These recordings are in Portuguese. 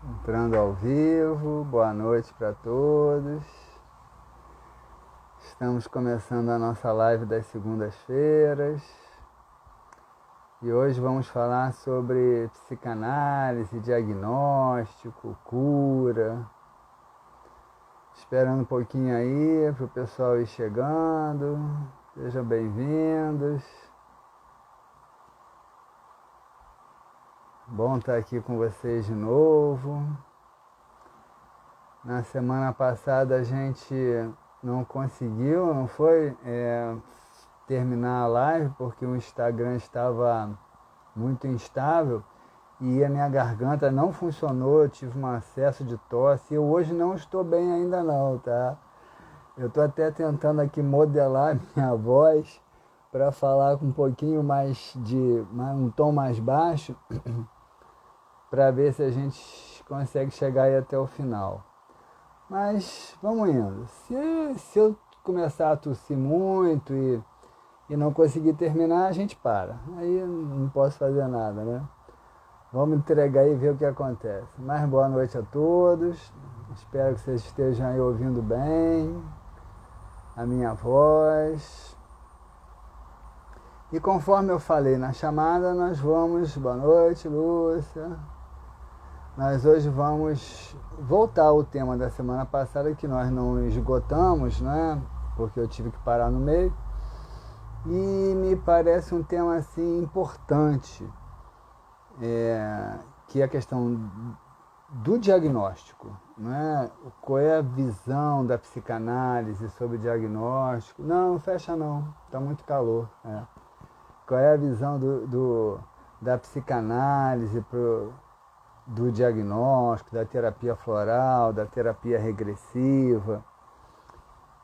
Entrando ao vivo, boa noite para todos. Estamos começando a nossa live das segundas-feiras e hoje vamos falar sobre psicanálise, diagnóstico, cura. Esperando um pouquinho aí para o pessoal ir chegando. Sejam bem-vindos. Bom estar aqui com vocês de novo. Na semana passada a gente não conseguiu, não foi, terminar a live porque o Instagram estava muito instável e a minha garganta não funcionou, eu tive um acesso de tosse. Eu hoje não estou bem ainda não, tá? Eu estou até tentando aqui modelar minha voz para falar com um pouquinho mais um tom mais baixo, para ver se a gente consegue chegar aí até o final. Mas vamos indo. Se eu começar a tossir muito e não conseguir terminar, a gente para. Aí não posso fazer nada, né? Vamos entregar aí e ver o que acontece. Mas boa noite a todos. Espero que vocês estejam aí ouvindo bem a minha voz. E conforme eu falei na chamada, nós vamos... Boa noite, Lúcia. Nós hoje vamos voltar ao tema da semana passada, que nós não esgotamos, né? Porque eu tive que parar no meio. E me parece um tema assim importante, que é a questão do diagnóstico, né? Qual é a visão da psicanálise sobre o diagnóstico? Não fecha não, está muito calor. Qual é a visão da psicanálise do diagnóstico, da terapia floral, da terapia regressiva?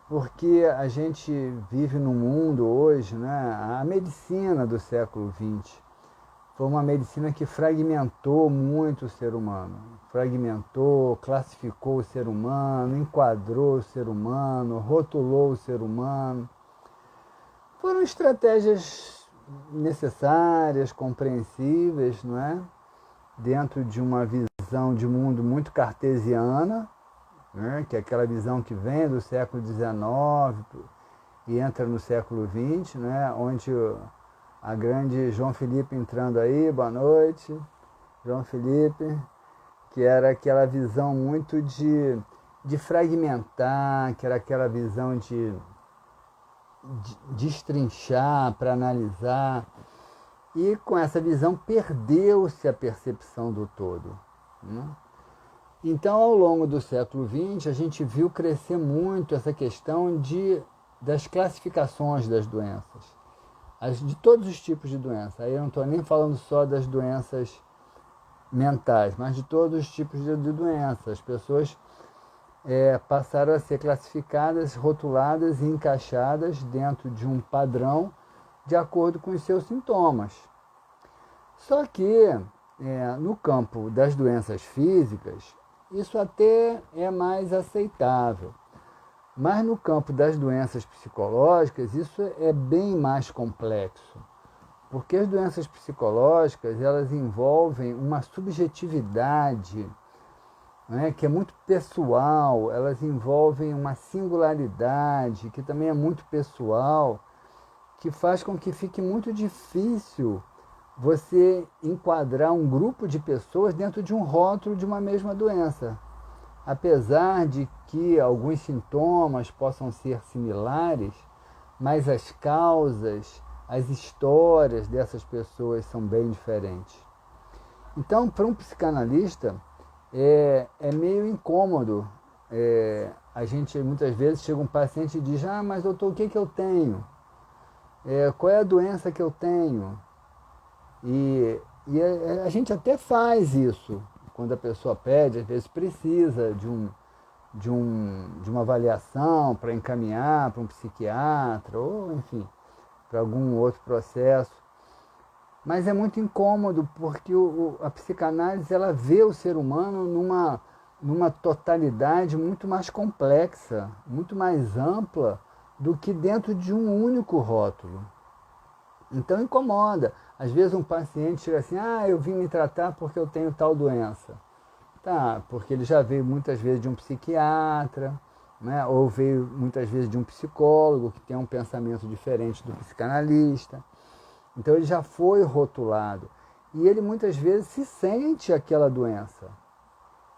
Porque a gente vive num mundo hoje, né? A medicina do século XX foi uma medicina que fragmentou muito o ser humano. Fragmentou, classificou o ser humano, enquadrou o ser humano, rotulou o ser humano. Foram estratégias necessárias, compreensíveis, não é? Dentro de uma visão de mundo muito cartesiana, né? Que é aquela visão que vem do século XIX e entra no século XX, né? Onde a grande João Felipe entrando aí, boa noite, João Felipe, que era aquela visão muito de fragmentar, que era aquela visão de destrinchar para analisar. E com essa visão perdeu-se a percepção do todo, né? Então, ao longo do século XX, a gente viu crescer muito essa questão das classificações das doenças, de todos os tipos de doença. Aí eu não estou nem falando só das doenças mentais, mas de todos os tipos de doenças. As pessoas passaram a ser classificadas, rotuladas e encaixadas dentro de um padrão de acordo com os seus sintomas. Só que no campo das doenças físicas, isso até é mais aceitável. Mas no campo das doenças psicológicas, isso é bem mais complexo. Porque as doenças psicológicas, elas envolvem uma subjetividade, né, que é muito pessoal, elas envolvem uma singularidade, que também é muito pessoal, que faz com que fique muito difícil você enquadrar um grupo de pessoas dentro de um rótulo de uma mesma doença. Apesar de que alguns sintomas possam ser similares, mas as causas, as histórias dessas pessoas são bem diferentes. Então, para um psicanalista, é meio incômodo. A gente muitas vezes chega um paciente e diz: mas doutor, o que eu tenho? Qual é a doença que eu tenho? E a gente até faz isso. Quando a pessoa pede, às vezes precisa de uma avaliação para encaminhar para um psiquiatra, ou enfim, para algum outro processo. Mas é muito incômodo, porque a psicanálise ela vê o ser humano numa totalidade muito mais complexa, muito mais ampla do que dentro de um único rótulo. Então incomoda. Às vezes um paciente chega assim: eu vim me tratar porque eu tenho tal doença. Tá, porque ele já veio muitas vezes de um psiquiatra, né? Ou veio muitas vezes de um psicólogo que tem um pensamento diferente do psicanalista. Então ele já foi rotulado. E ele muitas vezes se sente aquela doença,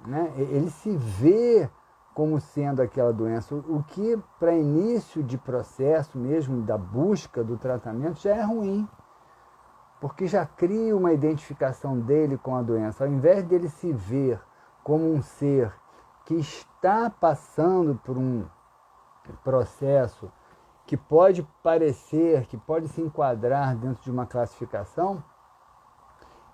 né? Ele se vê como sendo aquela doença, o que para início de processo mesmo da busca do tratamento já é ruim, porque já cria uma identificação dele com a doença. Ao invés dele se ver como um ser que está passando por um processo que pode parecer, que pode se enquadrar dentro de uma classificação,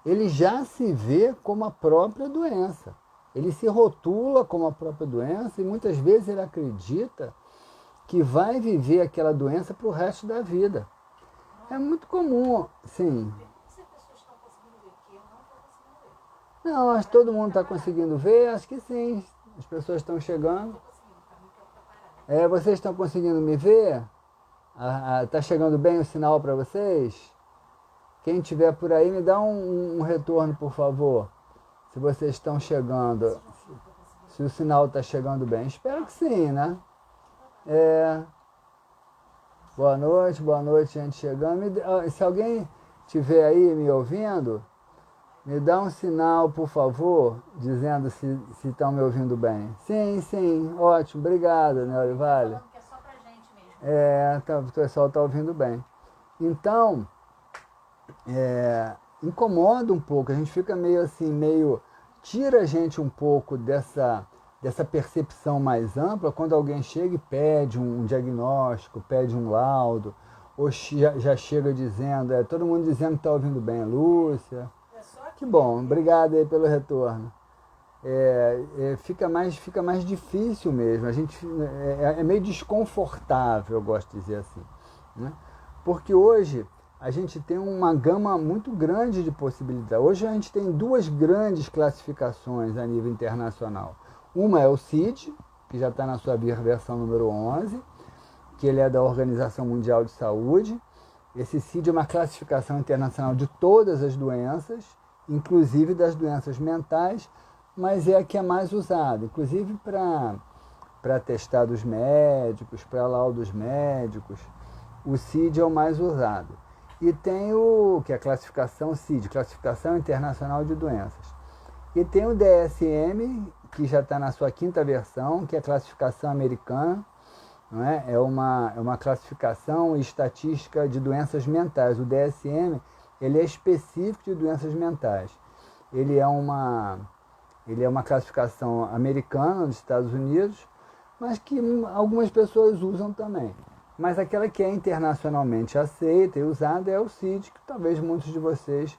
ele já se vê como a própria doença. Ele se rotula como a própria doença e muitas vezes ele acredita que vai viver aquela doença para o resto da vida. É muito comum, sim. Se as pessoas estão conseguindo ver, porque eu não estou conseguindo ver. Não, acho que todo mundo está conseguindo ver, acho que sim. As pessoas estão chegando. Estou conseguindo, para mim que eu estou parada. Vocês estão conseguindo me ver? Está chegando bem o sinal para vocês? Quem estiver por aí, me dá um retorno, por favor. Se vocês estão chegando, se o sinal está chegando bem. Espero que sim, né? Boa noite, gente chegando. Se alguém estiver aí me ouvindo, me dá um sinal, por favor, dizendo se estão me ouvindo bem. Sim, ótimo, obrigado, né, Olivale? Falando que é só pra gente mesmo. O pessoal está ouvindo bem. Então, incomoda um pouco, a gente fica meio assim, tira a gente um pouco dessa percepção mais ampla quando alguém chega e pede um diagnóstico, pede um laudo, ou já chega dizendo, todo mundo dizendo que está ouvindo bem, Lúcia. Que bom, obrigado aí pelo retorno. Fica mais difícil mesmo, a gente é meio desconfortável, eu gosto de dizer assim, né? Porque hoje a gente tem uma gama muito grande de possibilidades. Hoje a gente tem duas grandes classificações a nível internacional. Uma é o CID, que já está na sua versão número 11, que ele é da Organização Mundial de Saúde. Esse CID é uma classificação internacional de todas as doenças, inclusive das doenças mentais, mas é a que é mais usada, inclusive para testados médicos, para laudos médicos. O CID é o mais usado. E tem que é a classificação CID, Classificação Internacional de Doenças. E tem o DSM, que já está na sua 5ª versão, que é a classificação americana, não é? É uma classificação estatística de doenças mentais. O DSM, ele é específico de doenças mentais. Ele é uma classificação americana dos Estados Unidos, mas que algumas pessoas usam também. Mas aquela que é internacionalmente aceita e usada é o CID, que talvez muitos de vocês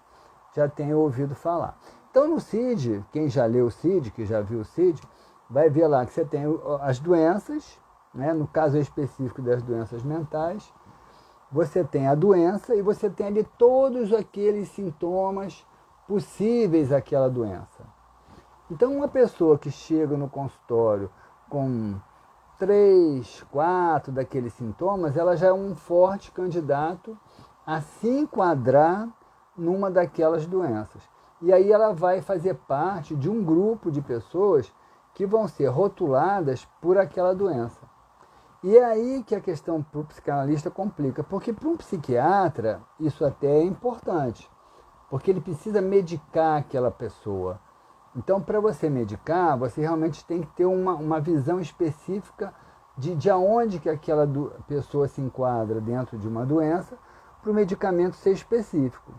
já tenham ouvido falar. Então no CID, quem já leu o CID, que já viu o CID, vai ver lá que você tem as doenças, né? No caso específico das doenças mentais, você tem a doença e você tem ali todos aqueles sintomas possíveis àquela doença. Então uma pessoa que chega no consultório com 3, 4 daqueles sintomas, ela já é um forte candidato a se enquadrar numa daquelas doenças. E aí ela vai fazer parte de um grupo de pessoas que vão ser rotuladas por aquela doença. E é aí que a questão para o psicanalista complica, porque para um psiquiatra isso até é importante, porque ele precisa medicar aquela pessoa. Então, para você medicar, você realmente tem que ter uma visão específica de aonde que aquela pessoa se enquadra dentro de uma doença, para o medicamento ser específico.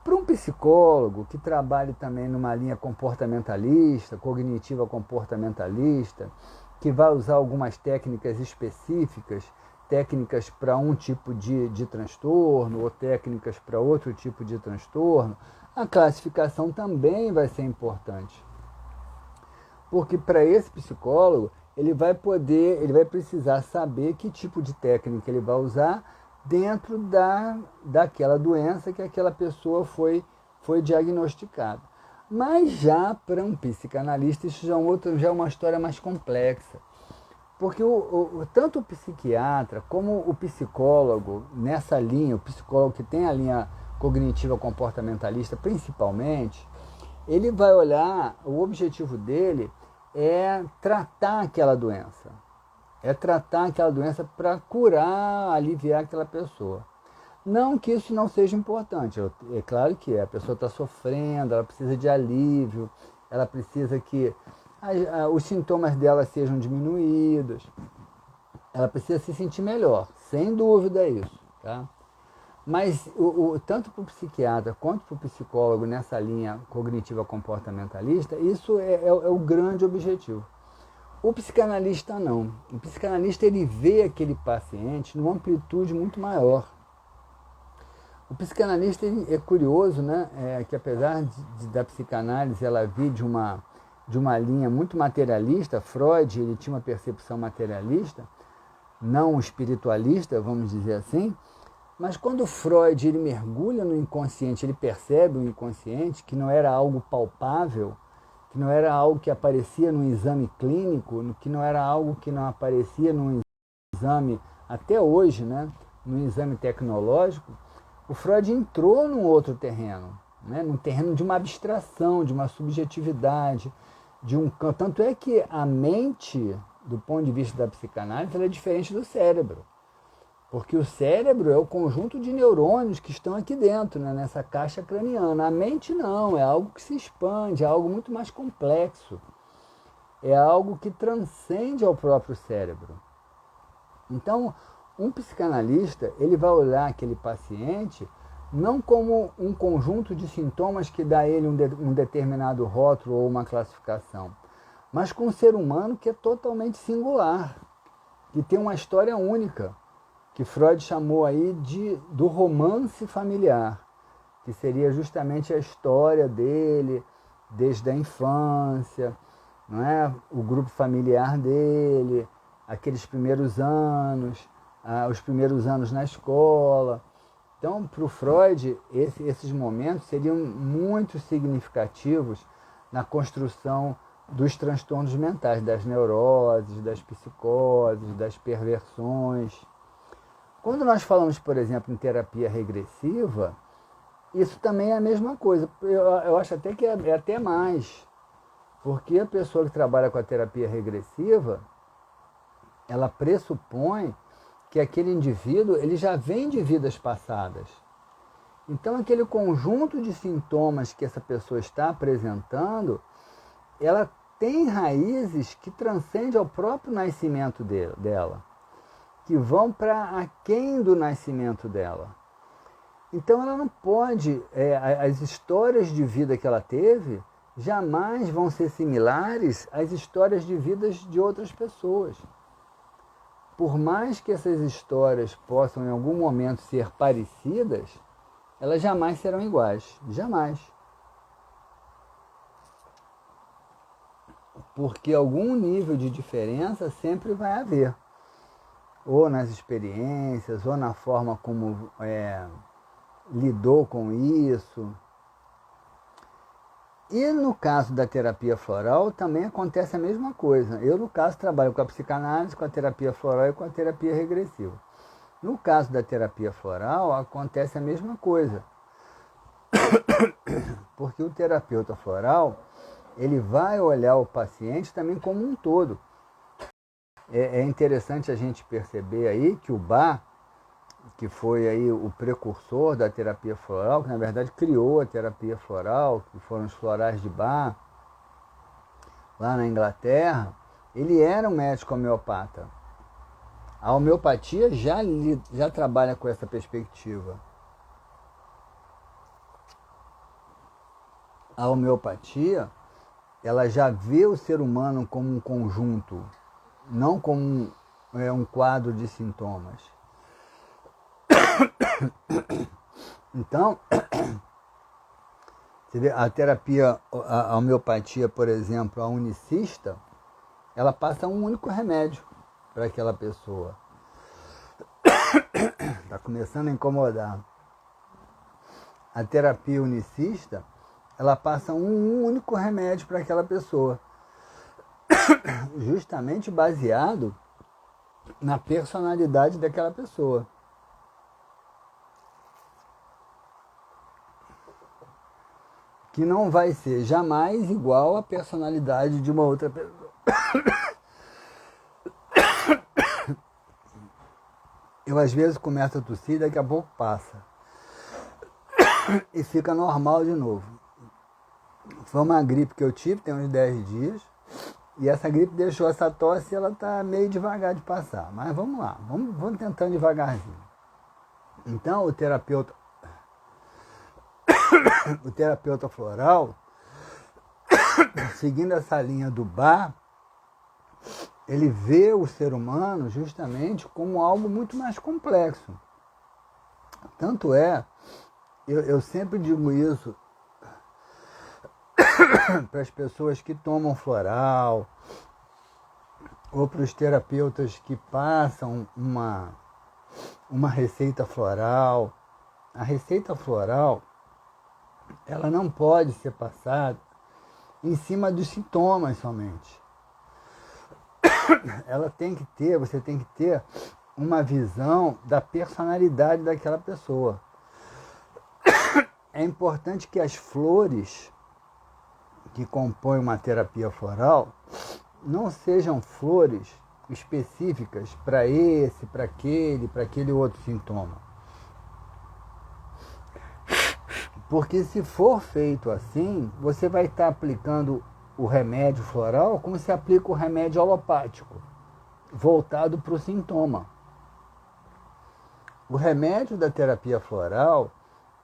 Para um psicólogo que trabalhe também numa linha comportamentalista, cognitiva comportamentalista, que vai usar algumas técnicas específicas, técnicas para um tipo de transtorno ou técnicas para outro tipo de transtorno, a classificação também vai ser importante. Porque para esse psicólogo, ele vai precisar saber que tipo de técnica ele vai usar dentro daquela doença que aquela pessoa foi diagnosticada. Mas já para um psicanalista, isso já é uma história mais complexa. Porque tanto o psiquiatra como o psicólogo, nessa linha, o psicólogo que tem a linha cognitiva comportamentalista principalmente, ele vai olhar, o objetivo dele é tratar aquela doença. É tratar aquela doença para curar, aliviar aquela pessoa. Não que isso não seja importante, é claro que é. A pessoa está sofrendo, ela precisa de alívio, ela precisa que os sintomas dela sejam diminuídos, ela precisa se sentir melhor, sem dúvida isso, tá? Mas tanto para o psiquiatra quanto para o psicólogo nessa linha cognitiva comportamentalista, isso é o grande objetivo. O psicanalista não. O psicanalista ele vê aquele paciente numa amplitude muito maior. O psicanalista é curioso, né? Que apesar da psicanálise ela vir de uma linha muito materialista, Freud ele tinha uma percepção materialista, não espiritualista, vamos dizer assim, mas quando Freud ele mergulha no inconsciente, ele percebe o inconsciente, que não era algo palpável, que não era algo que aparecia num exame clínico, que não era algo que não aparecia num exame, até hoje, né, num exame tecnológico, o Freud entrou num outro terreno, né, num terreno de uma abstração, de uma subjetividade, tanto é que a mente, do ponto de vista da psicanálise, ela é diferente do cérebro. Porque o cérebro é o conjunto de neurônios que estão aqui dentro, né, nessa caixa craniana. A mente não, é algo que se expande, é algo muito mais complexo. É algo que transcende ao próprio cérebro. Então, um psicanalista, ele vai olhar aquele paciente não como um conjunto de sintomas que dá a ele um determinado rótulo ou uma classificação, mas com um ser humano que é totalmente singular, que tem uma história única, que Freud chamou aí do romance familiar, que seria justamente a história dele desde a infância, não é? O grupo familiar dele, aqueles primeiros anos, os primeiros anos na escola. Então, para o Freud, esses momentos seriam muito significativos na construção dos transtornos mentais, das neuroses, das psicoses, das perversões. Quando nós falamos, por exemplo, em terapia regressiva, isso também é a mesma coisa. Eu acho até que é até mais. Porque a pessoa que trabalha com a terapia regressiva, ela pressupõe que aquele indivíduo ele já vem de vidas passadas. Então, aquele conjunto de sintomas que essa pessoa está apresentando, ela tem raízes que transcendem ao próprio nascimento dela, que vão para aquém do nascimento dela. Então ela não pode, as histórias de vida que ela teve jamais vão ser similares às histórias de vidas de outras pessoas. Por mais que essas histórias possam em algum momento ser parecidas, elas jamais serão iguais, jamais. Porque algum nível de diferença sempre vai haver. Ou nas experiências, ou na forma como lidou com isso. E no caso da terapia floral também acontece a mesma coisa. Eu, no caso, trabalho com a psicanálise, com a terapia floral e com a terapia regressiva. No caso da terapia floral, acontece a mesma coisa. Porque o terapeuta floral, ele vai olhar o paciente também como um todo. É interessante a gente perceber aí que o Bach, que foi aí o precursor da terapia floral, que na verdade criou a terapia floral, que foram os florais de Bach, lá na Inglaterra, ele era um médico homeopata. A homeopatia já trabalha com essa perspectiva. A homeopatia, ela já vê o ser humano como um conjunto, não como um quadro de sintomas. Então, a terapia, a homeopatia, por exemplo, a unicista, ela passa um único remédio para aquela pessoa. Está começando a incomodar. A terapia unicista, ela passa um único remédio para aquela pessoa, justamente baseado na personalidade daquela pessoa. que não vai ser jamais igual à personalidade de uma outra pessoa. Eu às vezes começo a tossir, daqui a pouco passa. E fica normal de novo. Foi uma gripe que eu tive, tem uns 10 dias. E essa gripe deixou essa tosse e ela está meio devagar de passar. Mas vamos lá, vamos tentando devagarzinho. Então o terapeuta floral, seguindo essa linha do Bach, ele vê o ser humano justamente como algo muito mais complexo. Tanto é, eu sempre digo isso para as pessoas que tomam floral, ou para os terapeutas que passam uma receita floral. A receita floral, ela não pode ser passada em cima dos sintomas somente. Você tem que ter uma visão da personalidade daquela pessoa. É importante que as flores que compõem uma terapia floral não sejam flores específicas para esse, para aquele outro sintoma. Porque se for feito assim, você vai estar aplicando o remédio floral como se aplica o remédio alopático, voltado para o sintoma. O remédio da terapia floral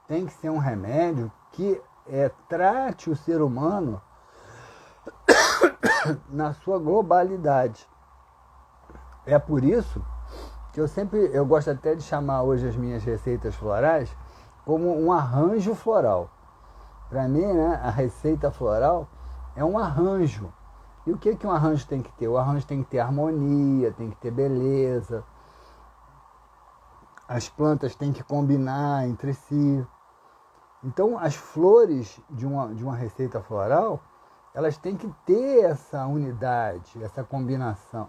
tem que ser um remédio que trate o ser humano na sua globalidade. É por isso que eu gosto até de chamar hoje as minhas receitas florais como um arranjo floral. Para mim, né, a receita floral é um arranjo. E o que um arranjo tem que ter? O arranjo tem que ter harmonia, tem que ter beleza. As plantas têm que combinar entre si. Então, as flores de uma receita floral, elas têm que ter essa unidade, essa combinação,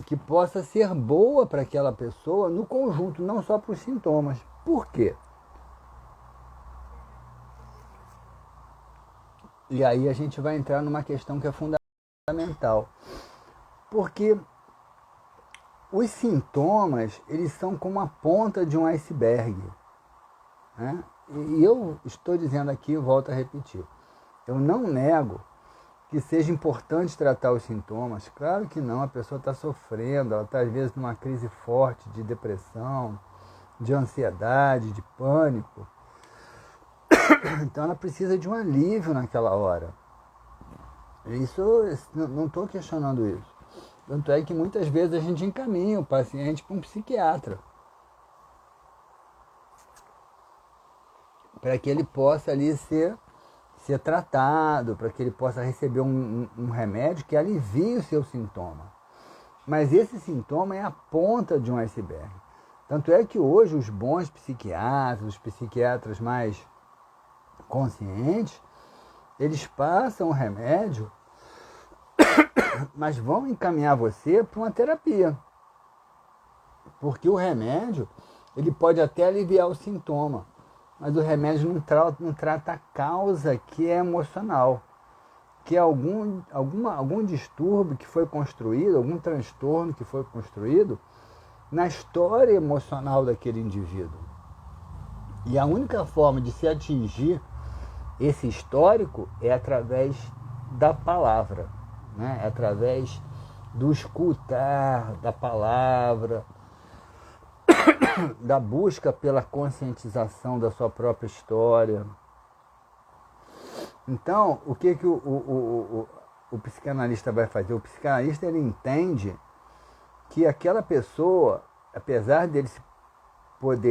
que possa ser boa para aquela pessoa no conjunto, não só para os sintomas. Por quê? E aí a gente vai entrar numa questão que é fundamental. Porque os sintomas, eles são como a ponta de um iceberg. Né? E eu estou dizendo aqui, volto a repetir, eu não nego que seja importante tratar os sintomas. Claro que não, a pessoa está sofrendo, ela está às vezes numa crise forte de depressão, de ansiedade, de pânico. Então ela precisa de um alívio naquela hora. Isso, não estou questionando isso. Tanto é que muitas vezes a gente encaminha o paciente para um psiquiatra, para que ele possa ali ser tratado, para que ele possa receber um remédio que alivie o seu sintoma. Mas esse sintoma é a ponta de um iceberg. Tanto é que hoje os bons psiquiatras, os psiquiatras mais conscientes, eles passam o remédio, mas vão encaminhar você para uma terapia. Porque o remédio, ele pode até aliviar o sintoma, mas o remédio não trata a causa, que é emocional, que é algum distúrbio que foi construído, algum transtorno que foi construído na história emocional daquele indivíduo. E a única forma de se atingir esse histórico é através da palavra, né? É através do escutar da palavra, da busca pela conscientização da sua própria história. Então, o que o psicanalista vai fazer? O psicanalista, ele que aquela pessoa, apesar dele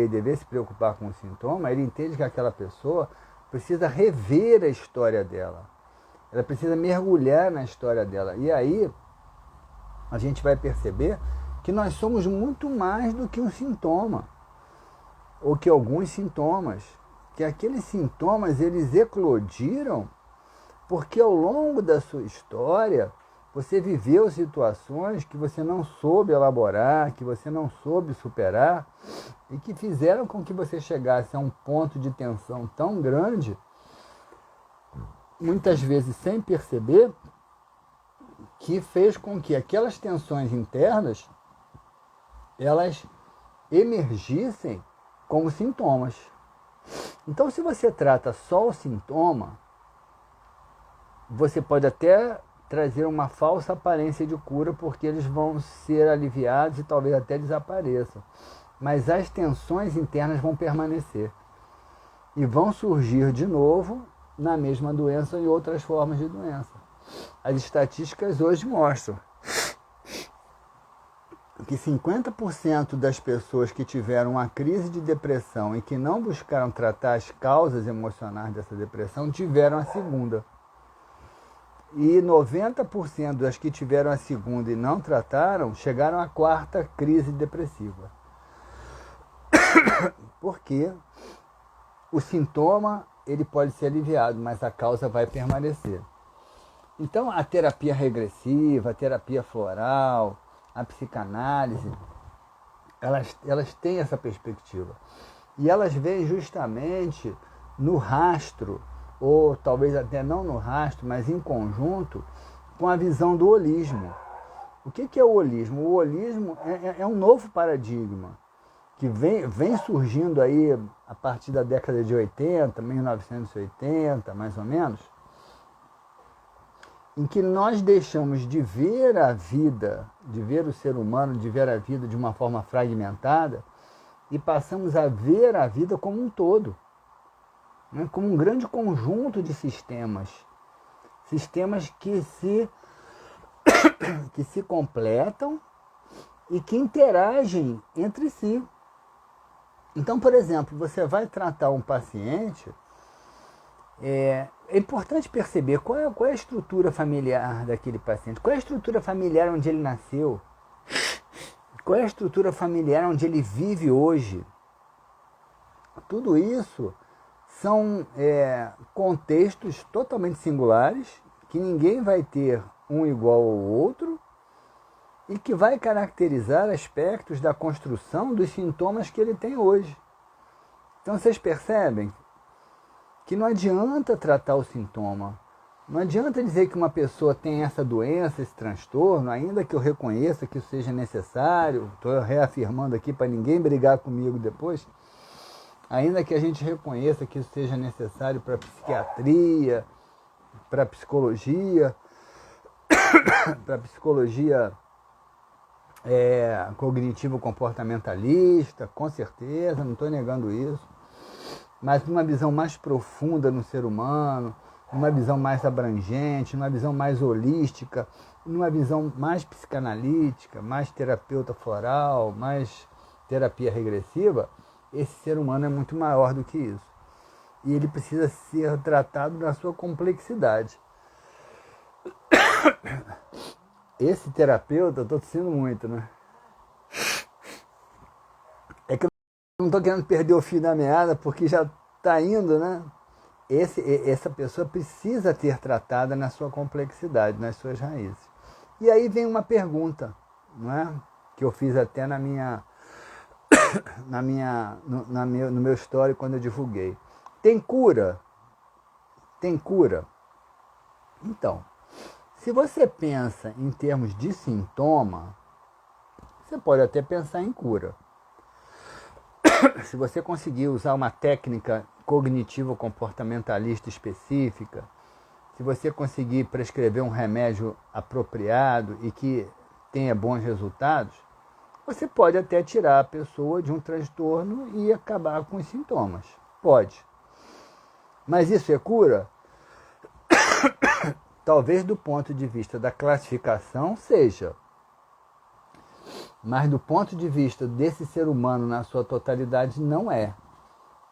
dever se preocupar com o sintoma, ele entende que aquela pessoa precisa rever a história dela. Ela precisa mergulhar na história dela. E aí a gente vai perceber que nós somos muito mais do que um sintoma, ou que alguns sintomas, que aqueles sintomas eles eclodiram porque ao longo da sua história Você viveu situações que você não soube elaborar, que você não soube superar e que fizeram com que você chegasse a um ponto de tensão tão grande, muitas vezes sem perceber, que fez com que aquelas tensões internas elas emergissem como sintomas. Então, se você trata só o sintoma, você pode até trazer uma falsa aparência de cura, porque eles vão ser aliviados e talvez até desapareçam. Mas as tensões internas vão permanecer e vão surgir de novo na mesma doença ou em outras formas de doença. As estatísticas hoje mostram que 50% das pessoas que tiveram uma crise de depressão e que não buscaram tratar as causas emocionais dessa depressão tiveram a segunda. E 90% das que tiveram a segunda e não trataram chegaram à quarta crise depressiva. Porque o sintoma ele pode ser aliviado, mas a causa vai permanecer. Então a terapia regressiva, a terapia floral, a psicanálise, elas têm essa perspectiva. E elas veem justamente no rastro, ou talvez até não no rastro, mas em conjunto, com a visão do holismo. O que é o holismo? O holismo é um novo paradigma que vem surgindo aí a partir da década de 80, 1980, mais ou menos, em que nós deixamos de ver a vida, de ver o ser humano, de ver a vida de uma forma fragmentada e passamos a ver a vida como um todo, né? Como um grande conjunto de sistemas que se completam e que interagem entre si. Então, por exemplo, você vai tratar um paciente, é importante perceber qual é a estrutura familiar daquele paciente, qual é a estrutura familiar onde ele nasceu, qual é a estrutura familiar onde ele vive hoje. Tudo isso são contextos totalmente singulares, que ninguém vai ter um igual ao outro, e que vai caracterizar aspectos da construção dos sintomas que ele tem hoje. Então vocês percebem que não adianta tratar o sintoma, não adianta dizer que uma pessoa tem essa doença, esse transtorno, ainda que eu reconheça que isso seja necessário, estou reafirmando aqui para ninguém brigar comigo depois, ainda que a gente reconheça que isso seja necessário para a psiquiatria, para a psicologia, cognitivo-comportamentalista, com certeza, não estou negando isso, mas numa visão mais profunda no ser humano, numa visão mais abrangente, numa visão mais holística, numa visão mais psicanalítica, mais terapeuta floral, mais terapia regressiva, esse ser humano é muito maior do que isso. E ele precisa ser tratado na sua complexidade. Esse terapeuta, eu estou tossindo muito, né? É que eu não estou querendo perder o fio da meada, porque já está indo, né? Essa pessoa precisa ter tratada na sua complexidade, nas suas raízes. E aí vem uma pergunta, não é? Que eu fiz até no meu story quando eu divulguei. Tem cura? Tem cura? Então, se você pensa em termos de sintoma, você pode até pensar em cura. Se você conseguir usar uma técnica cognitivo-comportamentalista específica, se você conseguir prescrever um remédio apropriado e que tenha bons resultados, você pode até tirar a pessoa de um transtorno e acabar com os sintomas. Pode. Mas isso é cura? Talvez do ponto de vista da classificação seja. Mas do ponto de vista desse ser humano na sua totalidade não é.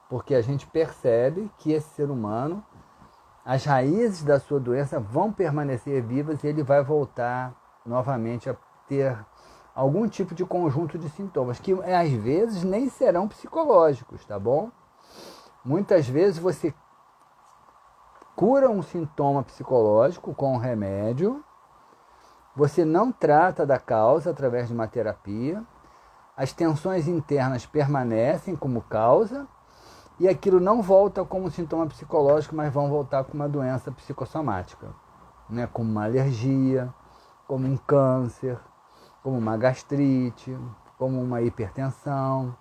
Porque a gente percebe que esse ser humano, as raízes da sua doença vão permanecer vivas e ele vai voltar novamente a ter algum tipo de conjunto de sintomas, que às vezes nem serão psicológicos, tá bom? Muitas vezes você cura um sintoma psicológico com um remédio Você não trata da causa através de uma terapia, as tensões internas permanecem como causa e aquilo não volta como sintoma psicológico, mas vão voltar como uma doença psicossomática, né? Como uma alergia, como um câncer, como uma gastrite, como uma hipertensão.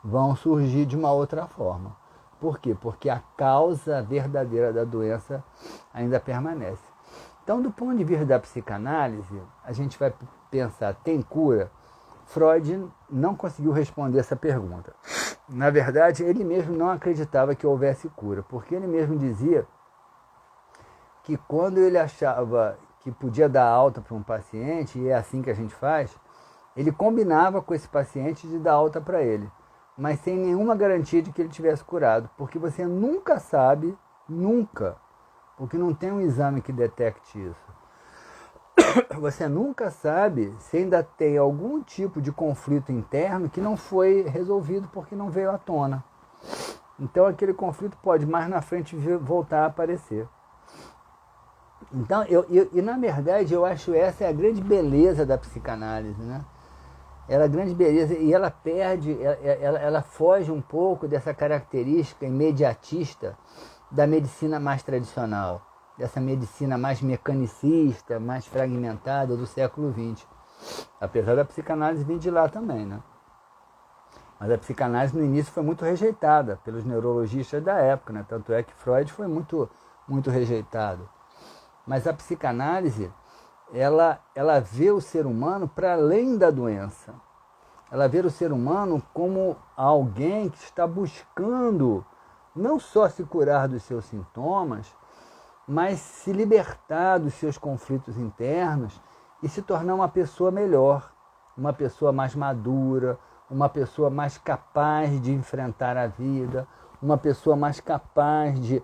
Vão surgir de uma outra forma. Por quê? Porque a causa verdadeira da doença ainda permanece. Então, do ponto de vista da psicanálise, a gente vai pensar, tem cura? Freud não conseguiu responder essa pergunta. Na verdade, ele mesmo não acreditava que houvesse cura, porque ele mesmo dizia que quando ele achava que podia dar alta para um paciente, e é assim que a gente faz, ele combinava com esse paciente de dar alta para ele, mas sem nenhuma garantia de que ele tivesse curado, porque você nunca sabe, nunca, porque não tem um exame que detecte isso. Você nunca sabe se ainda tem algum tipo de conflito interno que não foi resolvido porque não veio à tona. Então aquele conflito pode mais na frente voltar a aparecer. Então, na verdade, eu acho essa é a grande beleza da psicanálise, né? Ela é a grande beleza e ela perde, ela foge um pouco dessa característica imediatista da medicina mais tradicional, dessa medicina mais mecanicista, mais fragmentada do século XX. Apesar da psicanálise vir de lá também, né? Mas a psicanálise no início foi muito rejeitada pelos neurologistas da época, né? Tanto é que Freud foi muito, muito rejeitado. Mas a psicanálise, ela vê o ser humano para além da doença. Ela vê o ser humano como alguém que está buscando não só se curar dos seus sintomas, mas se libertar dos seus conflitos internos e se tornar uma pessoa melhor, uma pessoa mais madura, uma pessoa mais capaz de enfrentar a vida, uma pessoa mais capaz de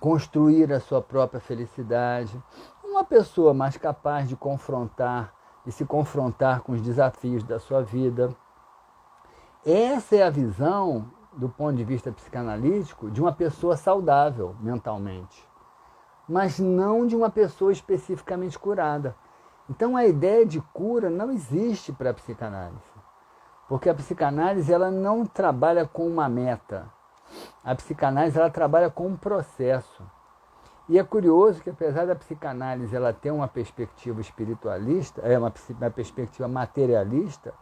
construir a sua própria felicidade, uma pessoa mais capaz de se confrontar com os desafios da sua vida. Essa é a visão, do ponto de vista psicanalítico, de uma pessoa saudável mentalmente, mas não de uma pessoa especificamente curada. Então a ideia de cura não existe para a psicanálise, porque a psicanálise ela não trabalha com uma meta. A psicanálise ela trabalha com um processo. E é curioso que apesar da psicanálise ela ter uma perspectiva espiritualista, uma perspectiva materialista,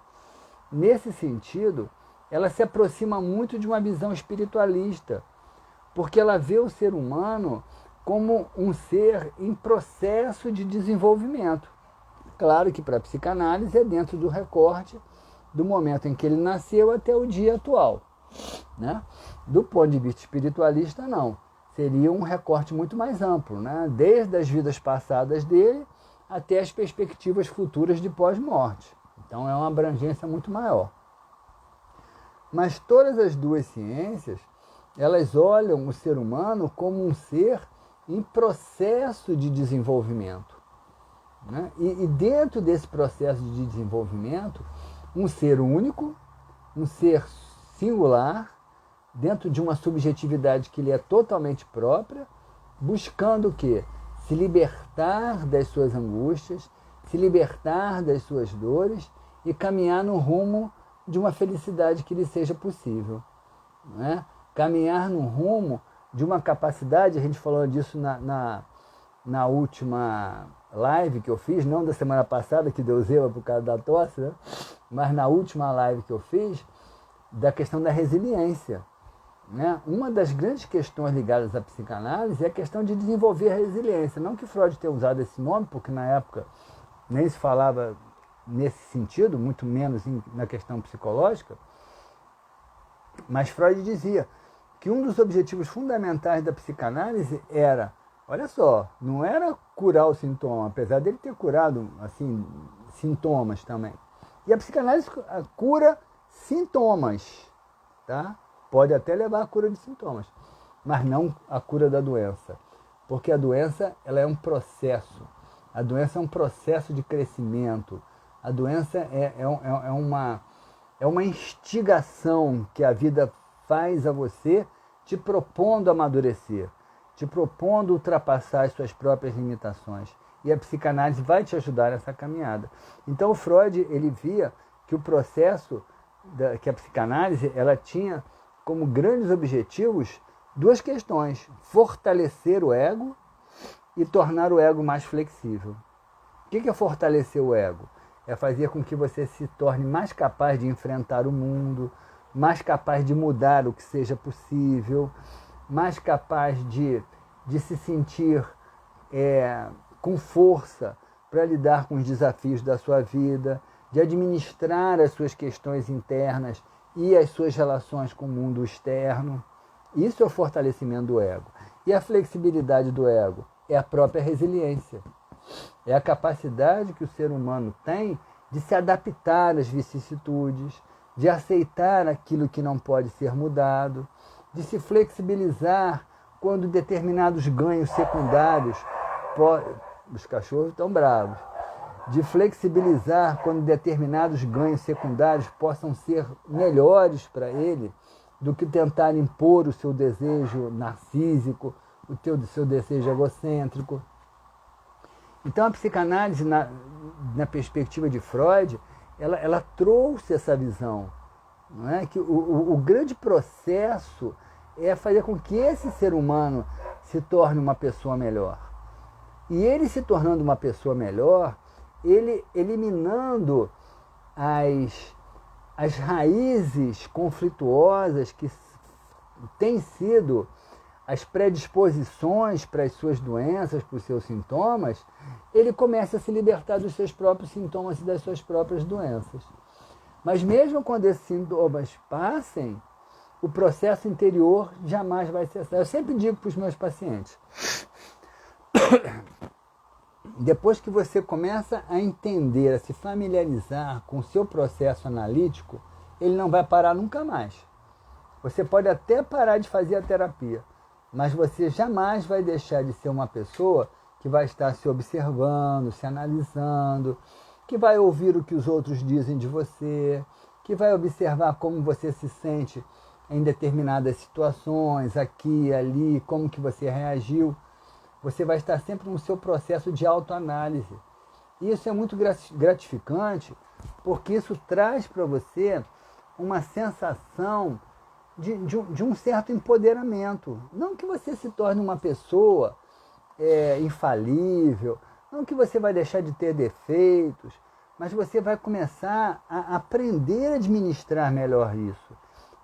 nesse sentido, ela se aproxima muito de uma visão espiritualista, porque ela vê o ser humano como um ser em processo de desenvolvimento. Claro que para a psicanálise é dentro do recorte do momento em que ele nasceu até o dia atual, né? Do ponto de vista espiritualista, não. Seria um recorte muito mais amplo, né? Desde as vidas passadas dele até as perspectivas futuras de pós-morte. Então é uma abrangência muito maior. Mas todas as duas ciências, elas olham o ser humano como um ser em processo de desenvolvimento, né? E dentro desse processo de desenvolvimento, um ser único, um ser singular, dentro de uma subjetividade que lhe é totalmente própria, buscando o quê? Se libertar das suas angústias, se libertar das suas dores e caminhar no rumo de uma felicidade que lhe seja possível, né? Caminhar no rumo de uma capacidade, a gente falou disso na última live que eu fiz, não da semana passada, que deu zeba por causa da tosse, né? Mas na última live que eu fiz, da questão da resiliência, né? Uma das grandes questões ligadas à psicanálise é a questão de desenvolver a resiliência. Não que Freud tenha usado esse nome, porque na época nem se falava nesse sentido, muito menos na questão psicológica, mas Freud dizia que um dos objetivos fundamentais da psicanálise era, olha só, não era curar o sintoma, apesar dele ter curado assim sintomas também. E a psicanálise cura sintomas, tá? Pode até levar à cura de sintomas, mas não à cura da doença, porque a doença ela é um processo. A doença é um processo de crescimento. A doença é uma instigação que a vida faz a você, te propondo amadurecer. te propondo ultrapassar as suas próprias limitações. E a psicanálise vai te ajudar nessa caminhada. Então o Freud, ele via que o processo, que a psicanálise, ela tinha como grandes objetivos duas questões: fortalecer o ego e tornar o ego mais flexível. O que é fortalecer o ego? É fazer com que você se torne mais capaz de enfrentar o mundo, mais capaz de mudar o que seja possível, mais capaz de se sentir com força para lidar com os desafios da sua vida, de administrar as suas questões internas e as suas relações com o mundo externo. Isso é o fortalecimento do ego. E a flexibilidade do ego é a própria resiliência. É a capacidade que o ser humano tem de se adaptar às vicissitudes, de aceitar aquilo que não pode ser mudado, de se flexibilizar quando determinados ganhos secundários, os cachorros estão bravos, de flexibilizar quando determinados ganhos secundários possam ser melhores para ele do que tentar impor o seu desejo narcísico, o seu desejo egocêntrico. Então a psicanálise, na perspectiva de Freud, ela trouxe essa visão, não é? Que o grande processo é fazer com que esse ser humano se torne uma pessoa melhor. E ele se tornando uma pessoa melhor, ele eliminando as raízes conflituosas que têm sido as predisposições para as suas doenças, para os seus sintomas, ele começa a se libertar dos seus próprios sintomas e das suas próprias doenças. Mas mesmo quando esses sintomas passem, o processo interior jamais vai cessar. Eu sempre digo para os meus pacientes, depois que você começa a entender, a se familiarizar com o seu processo analítico, ele não vai parar nunca mais. Você pode até parar de fazer a terapia, mas você jamais vai deixar de ser uma pessoa que vai estar se observando, se analisando, que vai ouvir o que os outros dizem de você, que vai observar como você se sente em determinadas situações, aqui e ali, como que você reagiu. Você vai estar sempre no seu processo de autoanálise. Isso é muito gratificante, porque isso traz para você uma sensação de um certo empoderamento. Não que você se torne uma pessoa infalível, não que você vai deixar de ter defeitos, mas você vai começar a aprender a administrar melhor isso.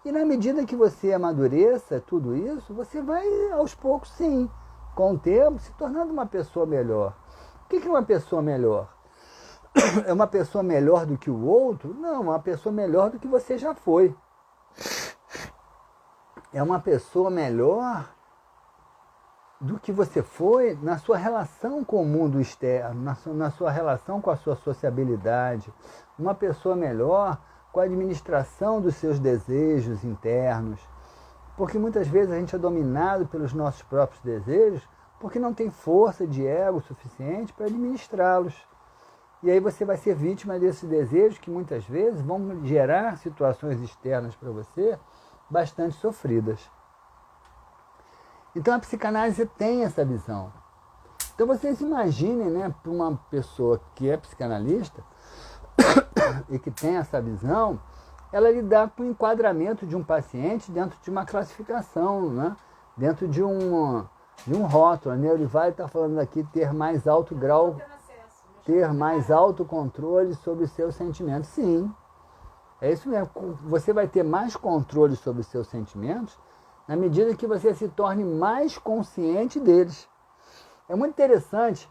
E na medida que você amadureça tudo isso, você vai aos poucos, sim, com o tempo, se tornando uma pessoa melhor. O que é uma pessoa melhor? É uma pessoa melhor do que o outro? Não, uma pessoa melhor do que você já foi. É uma pessoa melhor do que você foi na sua relação com o mundo externo, na sua relação com a sua sociabilidade. Uma pessoa melhor com a administração dos seus desejos internos. Porque muitas vezes a gente é dominado pelos nossos próprios desejos porque não tem força de ego suficiente para administrá-los. E aí você vai ser vítima desses desejos que muitas vezes vão gerar situações externas para você bastante sofridas. Então a psicanálise tem essa visão. Então vocês imaginem, né, para uma pessoa que é psicanalista e que tem essa visão, ela lidar com o enquadramento de um paciente dentro de uma classificação, né? Dentro de um rótulo. A Neurival está falando aqui ter mais alto grau, ter mais autocontrole sobre os seus sentimentos. Sim, é isso mesmo. Você vai ter mais controle sobre os seus sentimentos na medida que você se torne mais consciente deles. É muito interessante.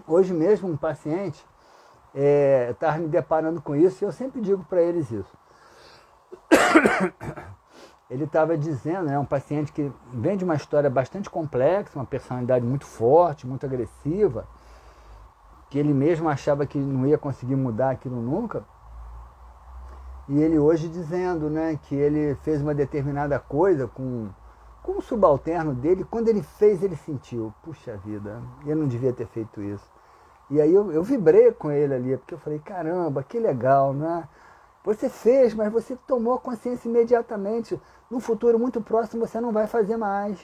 Hoje mesmo um paciente estava me deparando com isso e eu sempre digo para eles isso. Ele estava dizendo, né, um paciente que vem de uma história bastante complexa, uma personalidade muito forte, muito agressiva, que ele mesmo achava que não ia conseguir mudar aquilo nunca. E ele hoje dizendo, né, que ele fez uma determinada coisa com um subalterno dele, quando ele fez, ele sentiu, puxa vida, ele não devia ter feito isso. E aí eu vibrei com ele ali, porque eu falei, caramba, que legal, né? Você fez, mas você tomou consciência imediatamente. No futuro muito próximo você não vai fazer mais.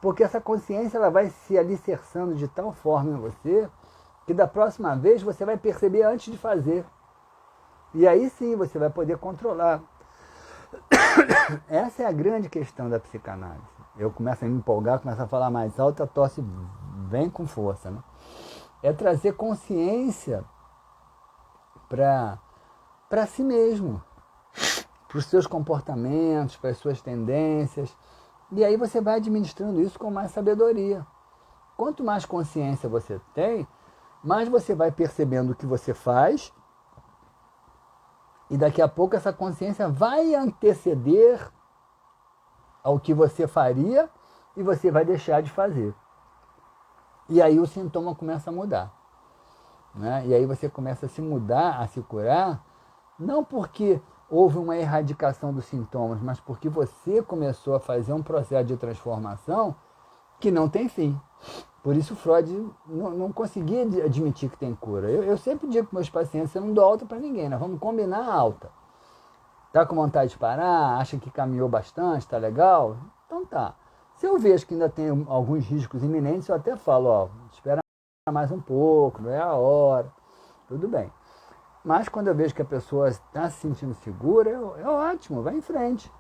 Porque essa consciência ela vai se alicerçando de tal forma em você que da próxima vez você vai perceber antes de fazer. E aí sim você vai poder controlar. Essa é a grande questão da psicanálise. Eu começo a me empolgar, começo a falar mais alto, a tosse vem com força, né? É trazer consciência para si mesmo, para os seus comportamentos, para as suas tendências. E aí você vai administrando isso com mais sabedoria. Quanto mais consciência você tem, mais você vai percebendo o que você faz, e daqui a pouco essa consciência vai anteceder ao que você faria e você vai deixar de fazer. E aí o sintoma começa a mudar. Né? E aí você começa a se mudar, a se curar, não porque houve uma erradicação dos sintomas, mas porque você começou a fazer um processo de transformação que não tem fim. Por isso Freud não conseguia admitir que tem cura. Eu sempre digo para meus pacientes, eu não dou alta para ninguém, nós vamos combinar a alta. Tá com vontade de parar? Acha que caminhou bastante? Tá legal? Então tá. Se eu vejo que ainda tem alguns riscos iminentes, eu até falo, ó, espera mais um pouco, não é a hora, tudo bem. Mas quando eu vejo que a pessoa está se sentindo segura, é ótimo, vai em frente.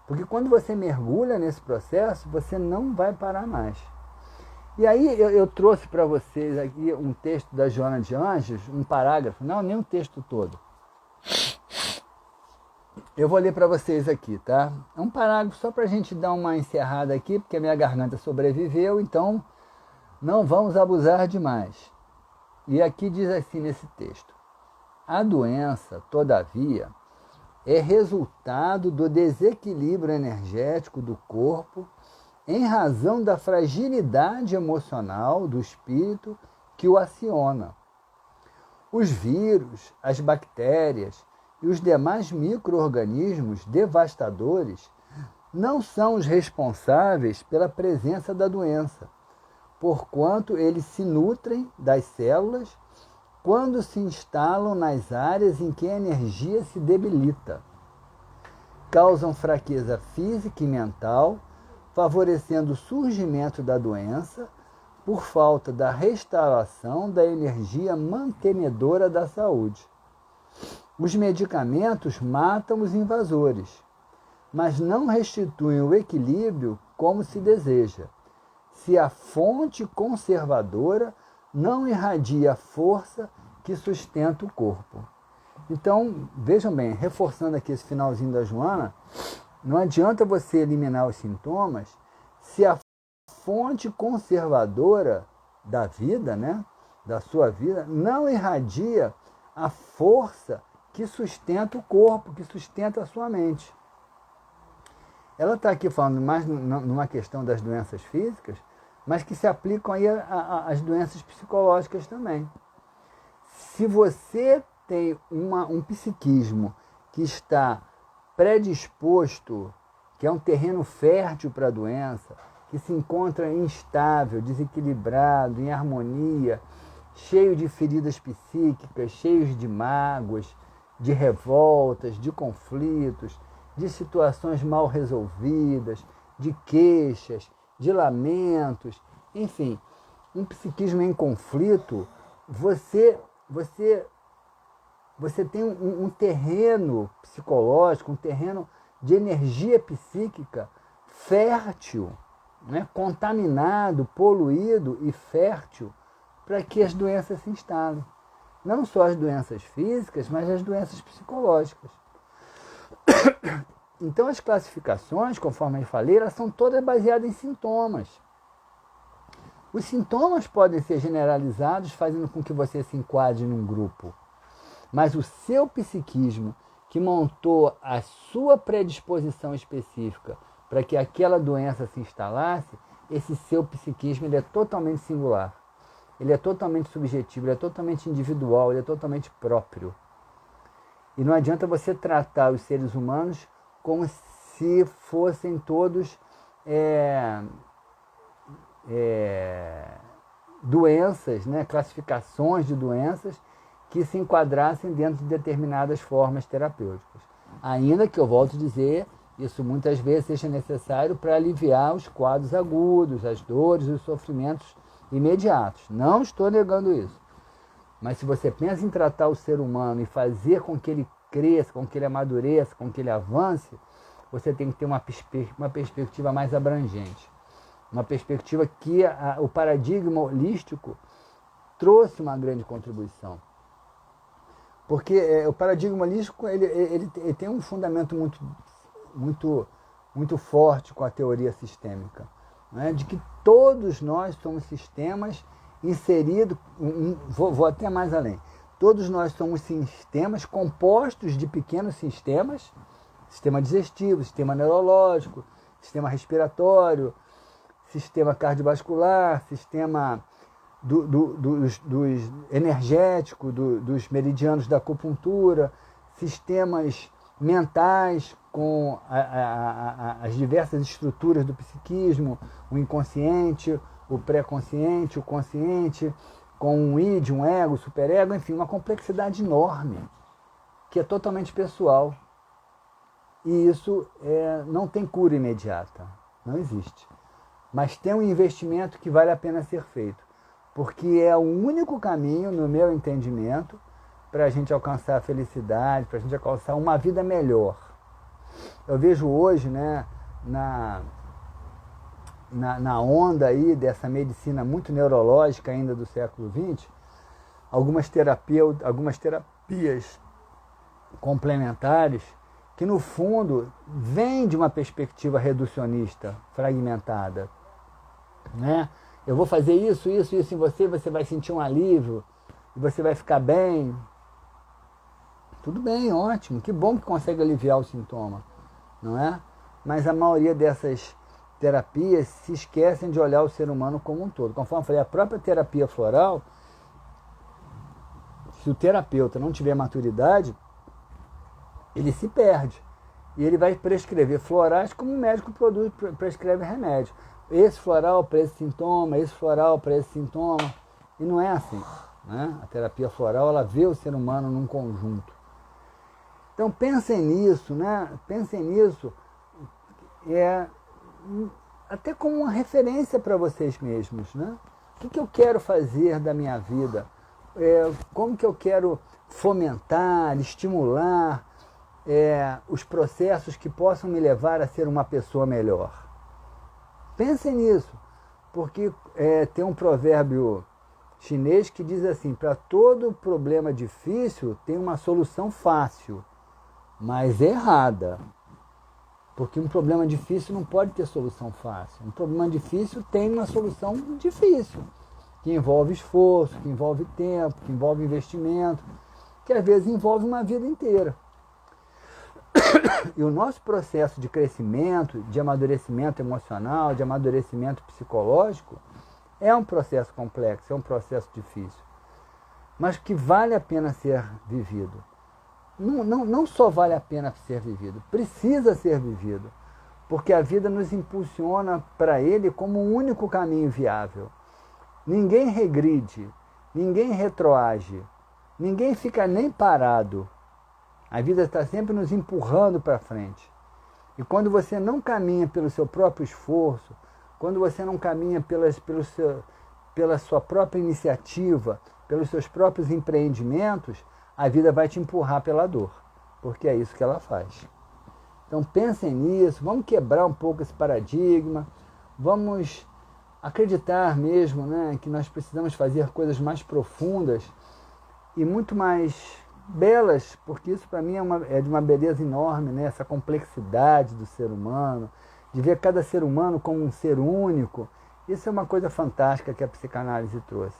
Porque quando você mergulha nesse processo, você não vai parar mais. E aí eu trouxe para vocês aqui um texto da Joana de Anjos, um parágrafo, não, nem um texto todo. Eu vou ler para vocês aqui, tá? É um parágrafo só para a gente dar uma encerrada aqui, porque a minha garganta sobreviveu, então não vamos abusar demais. E aqui diz assim nesse texto: a doença, todavia, é resultado do desequilíbrio energético do corpo em razão da fragilidade emocional do espírito que o aciona. Os vírus, as bactérias e os demais micro-organismos devastadores não são os responsáveis pela presença da doença, porquanto eles se nutrem das células quando se instalam nas áreas em que a energia se debilita. Causam fraqueza física e mental, favorecendo o surgimento da doença por falta da restauração da energia mantenedora da saúde. Os medicamentos matam os invasores, mas não restituem o equilíbrio como se deseja, se a fonte conservadora não irradia a força que sustenta o corpo. Então, vejam bem, reforçando aqui esse finalzinho da Joana, não adianta você eliminar os sintomas se a fonte conservadora da vida, né, da sua vida, não irradia a força que sustenta o corpo, que sustenta a sua mente. Ela está aqui falando mais numa questão das doenças físicas, mas que se aplicam aí às doenças psicológicas também. Se você tem um psiquismo que está predisposto, que é um terreno fértil para a doença, que se encontra instável, desequilibrado, em harmonia, cheio de feridas psíquicas, cheios de mágoas, de revoltas, de conflitos, de situações mal resolvidas, de queixas, de lamentos, enfim, um psiquismo em conflito, você tem um terreno psicológico, um terreno de energia psíquica fértil, né, contaminado, poluído e fértil para que as doenças se instalem. Não só as doenças físicas, mas as doenças psicológicas. Então as classificações, conforme eu falei, elas são todas baseadas em sintomas. Os sintomas podem ser generalizados, fazendo com que você se enquadre num grupo. Mas o seu psiquismo, que montou a sua predisposição específica para que aquela doença se instalasse, esse seu psiquismo ele é totalmente singular. Ele é totalmente subjetivo, ele é totalmente individual, ele é totalmente próprio. E não adianta você tratar os seres humanos como se fossem todos doenças, né? Classificações de doenças que se enquadrassem dentro de determinadas formas terapêuticas. Ainda que eu volto a dizer isso muitas vezes seja necessário para aliviar os quadros agudos, as dores, os sofrimentos imediatos. Não estou negando isso. Mas se você pensa em tratar o ser humano e fazer com que ele cresça, com que ele amadureça, com que ele avance, você tem que ter uma perspectiva mais abrangente. Uma perspectiva que o paradigma holístico trouxe uma grande contribuição. Porque o paradigma holístico ele tem um fundamento muito forte com a teoria sistêmica, né? De que todos nós somos sistemas inseridos, vou até mais além, todos nós somos sistemas compostos de pequenos sistemas, sistema digestivo, sistema neurológico, sistema respiratório, sistema cardiovascular, sistema dos energético, dos meridianos da acupuntura, sistemas mentais com as diversas estruturas do psiquismo, o inconsciente, o pré-consciente, o consciente, com um id, um ego, superego, enfim, uma complexidade enorme, que é totalmente pessoal. E isso não tem cura imediata, não existe. Mas tem um investimento que vale a pena ser feito, porque é o único caminho, no meu entendimento, para a gente alcançar a felicidade, para a gente alcançar uma vida melhor. Eu vejo hoje, né, na onda aí dessa medicina muito neurológica ainda do século XX, algumas terapias complementares que, no fundo, vêm de uma perspectiva reducionista, fragmentada, né? Eu vou fazer isso em você, você vai sentir um alívio, e você vai ficar bem. Tudo bem, ótimo, que bom que consegue aliviar o sintoma, não é? Mas a maioria dessas terapias se esquecem de olhar o ser humano como um todo. Conforme eu falei, a própria terapia floral, se o terapeuta não tiver maturidade, ele se perde. E ele vai prescrever florais como o médico prescreve remédio. Esse floral para esse sintoma, esse floral para esse sintoma. E não é assim, né? A terapia floral, ela vê o ser humano num conjunto. Então pensem nisso, né? Pensem nisso até como uma referência para vocês mesmos, né? O que eu quero fazer da minha vida? Como que eu quero fomentar, estimular os processos que possam me levar a ser uma pessoa melhor? Pensem nisso, porque tem um provérbio chinês que diz assim: para todo problema difícil tem uma solução fácil, mas errada. Porque um problema difícil não pode ter solução fácil. Um problema difícil tem uma solução difícil, que envolve esforço, que envolve tempo, que envolve investimento, que às vezes envolve uma vida inteira. E o nosso processo de crescimento, de amadurecimento emocional, de amadurecimento psicológico, é um processo complexo, é um processo difícil, mas que vale a pena ser vivido. Não só vale a pena ser vivido, precisa ser vivido, porque a vida nos impulsiona para ele como o único caminho viável. Ninguém regride, ninguém retroage, ninguém fica nem parado. A vida está sempre nos empurrando para frente. E quando você não caminha pelo seu próprio esforço, quando você não caminha pela sua própria iniciativa, pelos seus próprios empreendimentos, a vida vai te empurrar pela dor, porque é isso que ela faz. Então pensem nisso, vamos quebrar um pouco esse paradigma, vamos acreditar mesmo, né, que nós precisamos fazer coisas mais profundas e muito mais belas, porque isso para mim é de uma beleza enorme, né, essa complexidade do ser humano, de ver cada ser humano como um ser único. Isso é uma coisa fantástica que a psicanálise trouxe.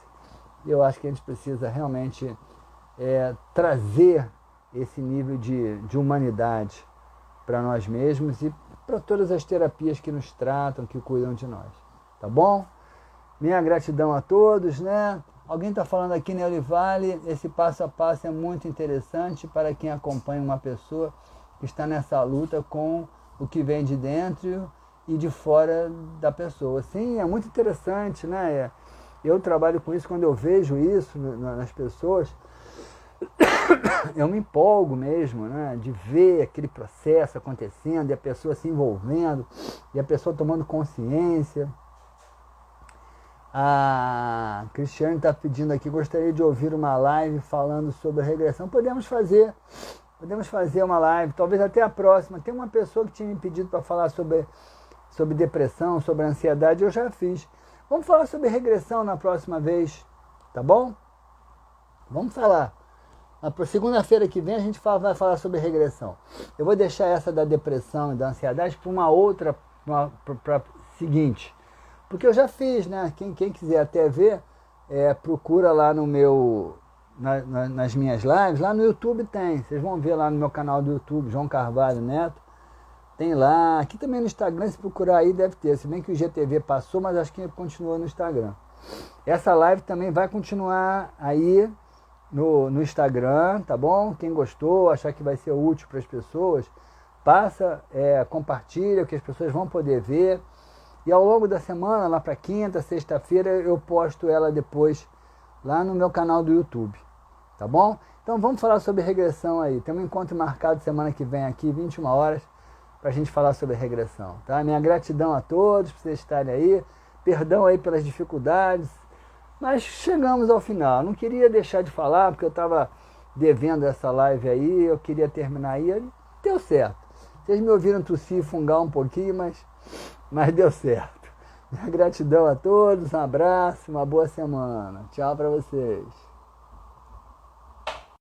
E eu acho que a gente precisa realmente trazer esse nível de humanidade para nós mesmos e para todas as terapias que nos tratam, que cuidam de nós. Tá bom? Minha gratidão a todos, né? Alguém está falando aqui, né, Olivale, esse passo a passo é muito interessante para quem acompanha uma pessoa que está nessa luta com o que vem de dentro e de fora da pessoa. Sim, é muito interessante, né? Eu trabalho com isso, quando eu vejo isso nas pessoas, eu me empolgo mesmo, né, de ver aquele processo acontecendo, e a pessoa se envolvendo, e a pessoa tomando consciência. A Cristiane está pedindo aqui, gostaria de ouvir uma live falando sobre a regressão. Podemos fazer uma live, talvez até a próxima. Tem uma pessoa que tinha me pedido para falar sobre depressão, sobre ansiedade, eu já fiz. Vamos falar sobre regressão na próxima vez, tá bom? Vamos falar. Na segunda-feira que vem a gente vai falar sobre regressão. Eu vou deixar essa da depressão e da ansiedade para uma outra, para seguinte. Porque eu já fiz, né? Quem quiser até ver, procura lá no meu, nas minhas lives, lá no YouTube tem. Vocês vão ver lá no meu canal do YouTube, João Carvalho Neto. Tem lá, aqui também no Instagram, se procurar aí deve ter. Se bem que o IGTV passou, mas acho que continua no Instagram. Essa live também vai continuar aí no Instagram, tá bom? Quem gostou, achar que vai ser útil para as pessoas, passa, compartilha, que as pessoas vão poder ver. E ao longo da semana, lá para quinta, sexta-feira, eu posto ela depois lá no meu canal do YouTube, tá bom? Então vamos falar sobre regressão aí. Tem um encontro marcado semana que vem aqui, 21 horas, para a gente falar sobre regressão, tá? Minha gratidão a todos por vocês estarem aí. Perdão aí pelas dificuldades, mas chegamos ao final. Não queria deixar de falar, porque eu estava devendo essa live aí, eu queria terminar aí, deu certo. Vocês me ouviram tossir e fungar um pouquinho, mas deu certo. Minha gratidão a todos, um abraço, uma boa semana. Tchau para vocês.